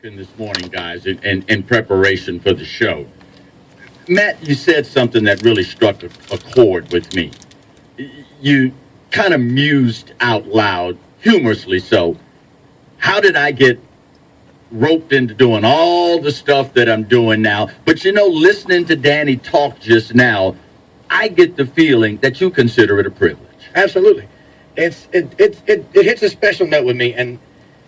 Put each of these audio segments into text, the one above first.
talking this morning, guys, in preparation for the show. Matt, you said something that really struck a chord with me. You kind of mused out loud, humorously so. How did I get roped into doing all the stuff that I'm doing now? But listening to Danny talk just now, I get the feeling that you consider it a privilege. Absolutely. It hits a special note with me, and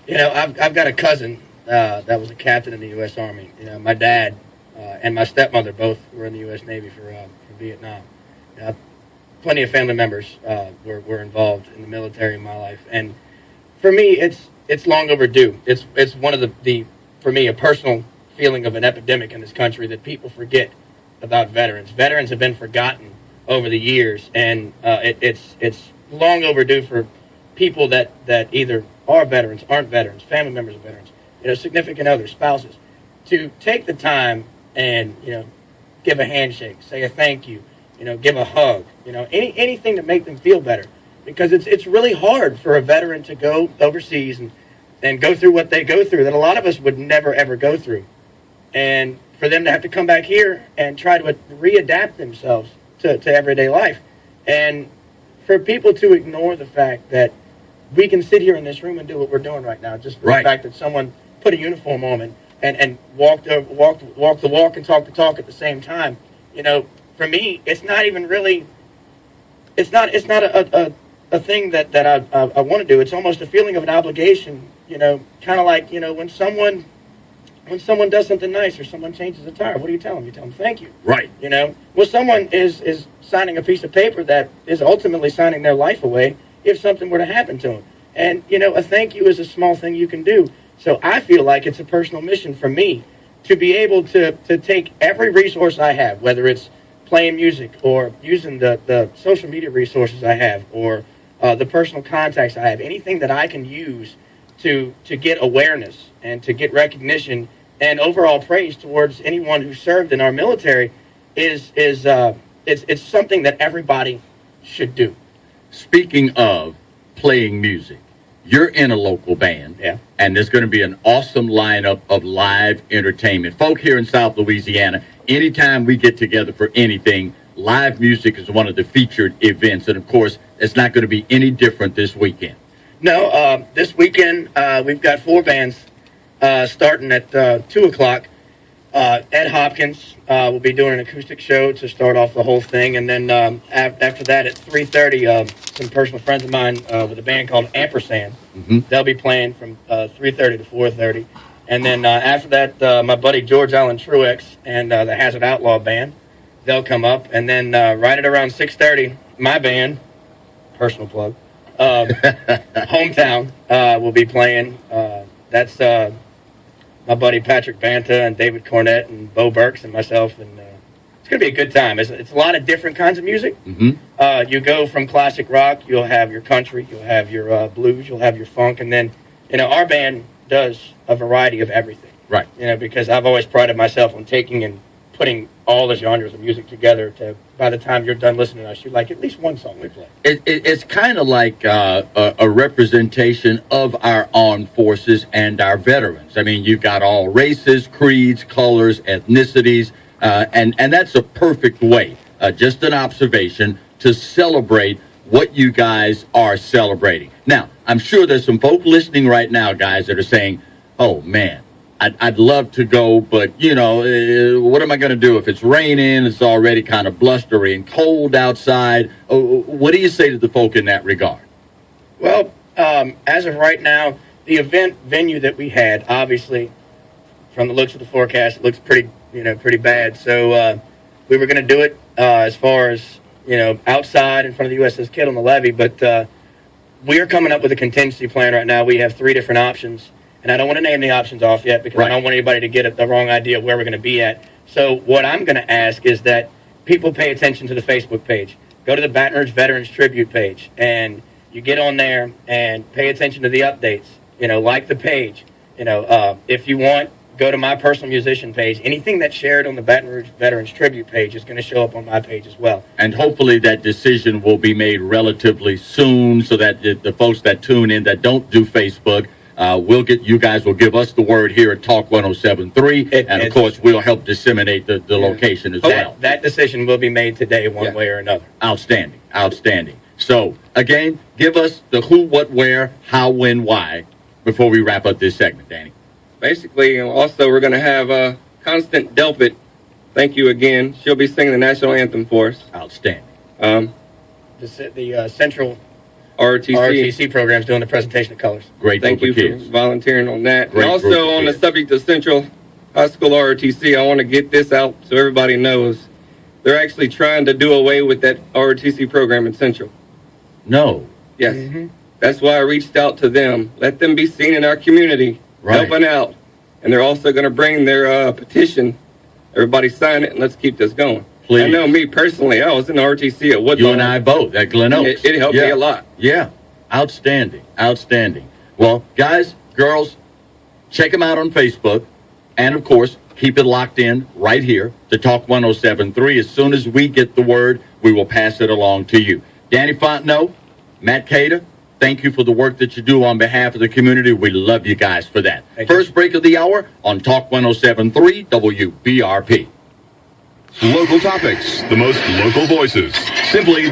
I've got a cousin that was a captain in the U.S. Army. My dad and my stepmother both were in the U.S. Navy for Vietnam. Plenty of family members were involved in the military in my life, and for me, it's long overdue. It's one of the for me a personal feeling of an epidemic in this country that people forget about veterans. Veterans have been forgotten over the years, and it's long overdue for people that either are veterans, aren't veterans, family members of veterans, significant others, spouses, to take the time and give a handshake, say a thank you, give a hug, anything to make them feel better, because it's really hard for a veteran to go overseas and go through what they go through that a lot of us would never ever go through, and for them to have to come back here and try to readapt themselves to everyday life, and for people to ignore the fact that we can sit here in this room and do what we're doing right now, just for the fact that someone put a uniform on and walked the walk and talked the talk at the same time. For me, it's not even really, it's not a thing that I want to do. It's almost a feeling of an obligation, kind of like, when someone does something nice or someone changes a tire, what do you tell them? You tell them thank you. Right. Well, someone is signing a piece of paper that is ultimately signing their life away if something were to happen to them. And, a thank you is a small thing you can do. So I feel like it's a personal mission for me to be able to take every resource I have, whether it's playing music or using the social media resources I have or the personal contacts I have, anything that I can use to get awareness and to get recognition and overall praise towards anyone who served in our military is it's something that everybody should do. Speaking of playing music, you're in a local band, and there's going to be an awesome lineup of live entertainment. Folk here in South Louisiana, anytime we get together for anything, live music is one of the featured events, and of course, it's not going to be any different this weekend. No, this weekend we've got 4 bands starting at 2 o'clock. Ed Hopkins will be doing an acoustic show to start off the whole thing, and then after that at 3:30, some personal friends of mine with a band called Ampersand, they'll be playing from 3:30 to 4:30, and then after that, my buddy George Allen Truex and the Hazard Outlaw Band, they'll come up, and then right at around 6:30, my band, personal plug, Hometown, will be playing. That's my buddy Patrick Banta and David Cornett and Bo Burks and myself, and it's going to be a good time. It's a lot of different kinds of music. You go from classic rock, you'll have your country, you'll have your blues, you'll have your funk, and then, our band does a variety of everything. Right. Because I've always prided myself on taking and putting all the genres of music together to, by the time you're done listening to us, you like at least one song we play. It's kind of like a representation of our armed forces and our veterans. I mean, you've got all races, creeds, colors, ethnicities, and that's a perfect way, just an observation, to celebrate what you guys are celebrating. Now, I'm sure there's some folk listening right now, guys, that are saying, oh, man, I'd love to go, but, what am I going to do if it's raining, it's already kind of blustery and cold outside? What do you say to the folk in that regard? Well, as of right now, the event venue that we had, obviously, from the looks of the forecast, it looks pretty bad. So we were going to do it as far as, outside in front of the USS Kidd on the levee, but we are coming up with a contingency plan right now. We have 3 different options. And I don't want to name the options off yet because I don't want anybody to get the wrong idea of where we're going to be at. So what I'm going to ask is that people pay attention to the Facebook page. Go to the Baton Rouge Veterans Tribute page, and you get on there and pay attention to the updates. Like the page. If you want, go to my personal musician page. Anything that's shared on the Baton Rouge Veterans Tribute page is going to show up on my page as well. And hopefully that decision will be made relatively soon so that the folks that tune in that don't do Facebook You guys will give us the word here at Talk 107.3, and of course we'll help disseminate the location as well. That decision will be made today, one way or another. Outstanding, outstanding. So again, give us the who, what, where, how, when, why before we wrap up this segment, Danny. Basically, also we're going to have Constant Delpit. Thank you again. She'll be singing the national anthem for us. Outstanding. The Central ROTC. ROTC program's doing the presentation of colors. Great. Thank you for volunteering on that. Great and also on the subject of Central High School ROTC, I want to get this out so everybody knows. They're actually trying to do away with that ROTC program in Central. No. Yes. Mm-hmm. That's why I reached out to them. Let them be seen in our community, helping out. And they're also going to bring their petition. Everybody sign it, and let's keep this going. Please. I know me personally, I was in the ROTC at Woodlawn. You and I both at Glen Oaks. It helped me a lot. Yeah. Outstanding. Outstanding. Well, guys, girls, check them out on Facebook. And, of course, keep it locked in right here to Talk 107.3. As soon as we get the word, we will pass it along to you. Danny Fontenot, Matt Kayda, thank you for the work that you do on behalf of the community. We love you guys for that. First break of the hour on Talk 107.3 WBRP. Local topics, the most local voices. Simply the